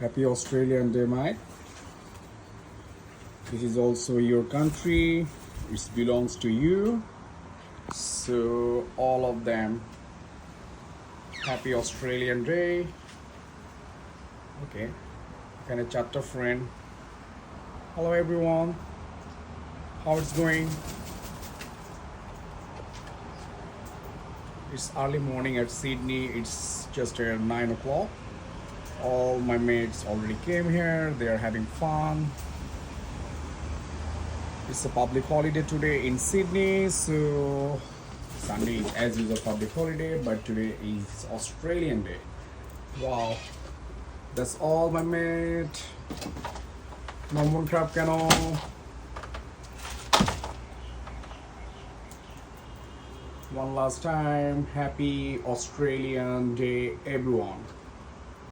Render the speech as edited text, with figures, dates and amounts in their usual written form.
Happy Australian Day, mate. This is also your country. It belongs to you. So all of them, happy Australian Day. Okay. Kind of chat a friend. Hello everyone. How it's going? It's early morning at Sydney. It's just 9 o'clock. All my mates already came here. They are having fun. It's a public holiday today in Sydney, so Sunday is as usual public holiday, but today is Australian Day. Wow, that's all my mate. Namun crab kano. One last time, happy Australian Day, everyone.